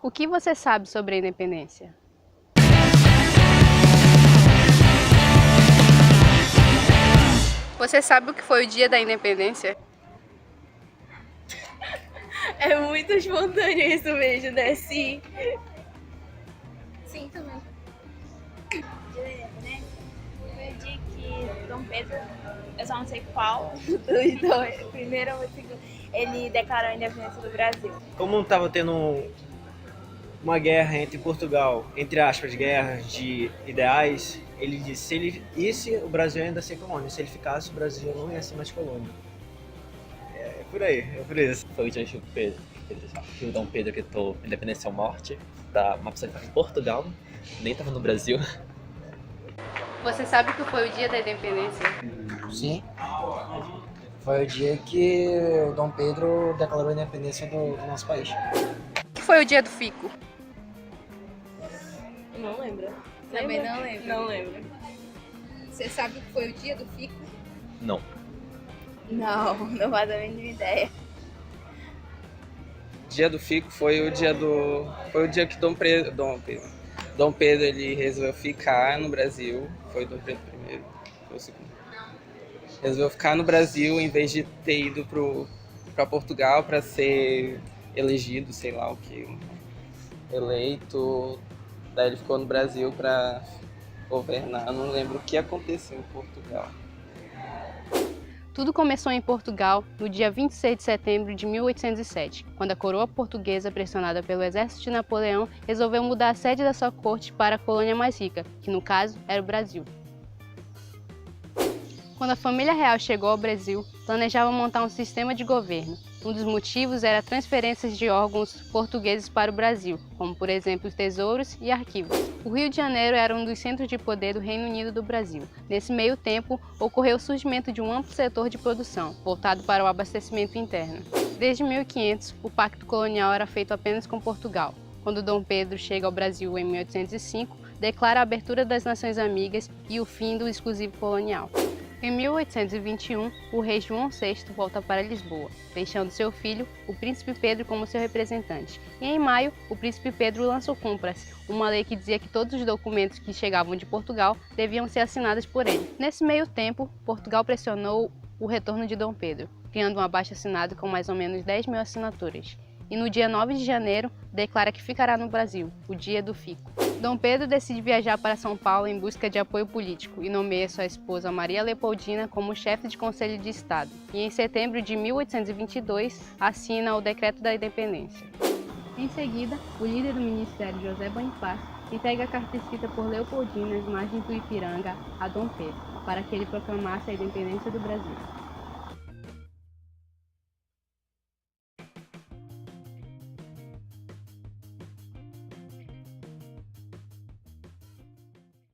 O que você sabe sobre a independência? Você sabe o que foi o dia da independência? É muito espontâneo isso mesmo, né? Sim. Sim, também. Né? Foi o dia que Dom Pedro, eu só não sei qual dos dois, primeiro ou segundo, ele declarou a independência do Brasil. Como estava tendo uma guerra entre Portugal, entre aspas, guerras de ideais, ele disse se ele isse, o Brasil ainda ia ser colônia. Se ele ficasse, o Brasil não ia ser mais colônia. É por aí, é por isso. Foi o dia que o Dom Pedro gritou independência ou morte para uma pessoa que estava em Portugal, nem estava no Brasil. Você sabe o que foi o dia da independência? Sim. Foi o dia que o Dom Pedro declarou a independência do nosso país. O que foi o dia do fico? Não lembro. Também não lembro. Não lembro. Você sabe o que foi o dia do fico? Não. Não faço a mínima ideia. Dia do fico foi o dia que Dom Pedro ele resolveu ficar no Brasil. Foi Dom Pedro I, foi o segundo. Resolveu ficar no Brasil em vez de ter ido para Portugal para ser elegido, sei lá o que, eleito. Daí ele ficou no Brasil para governar. Não lembro o que aconteceu em Portugal. Tudo começou em Portugal no dia 26 de setembro de 1807, quando a coroa portuguesa, pressionada pelo exército de Napoleão, resolveu mudar a sede da sua corte para a colônia mais rica, que no caso era o Brasil. Quando a família real chegou ao Brasil, planejava montar um sistema de governo. Um dos motivos era transferências de órgãos portugueses para o Brasil, como por exemplo os tesouros e arquivos. O Rio de Janeiro era um dos centros de poder do Reino Unido do Brasil. Nesse meio tempo, ocorreu o surgimento de um amplo setor de produção, voltado para o abastecimento interno. Desde 1500, o pacto colonial era feito apenas com Portugal. Quando Dom Pedro chega ao Brasil em 1805, declara a abertura das nações amigas e o fim do exclusivo colonial. Em 1821, o rei João VI volta para Lisboa, deixando seu filho, o príncipe Pedro, como seu representante. E em maio, o príncipe Pedro lança o Compras, uma lei que dizia que todos os documentos que chegavam de Portugal deviam ser assinados por ele. Nesse meio tempo, Portugal pressionou o retorno de Dom Pedro, criando um abaixo-assinado com mais ou menos 10.000 assinaturas. E no dia 9 de janeiro, declara que ficará no Brasil, o dia do fico. Dom Pedro decide viajar para São Paulo em busca de apoio político e nomeia sua esposa Maria Leopoldina como chefe de Conselho de Estado. E em setembro de 1822, assina o Decreto da Independência. Em seguida, o líder do ministério, José Bonifácio, entrega a carta escrita por Leopoldina às margens do Ipiranga a Dom Pedro, para que ele proclamasse a independência do Brasil.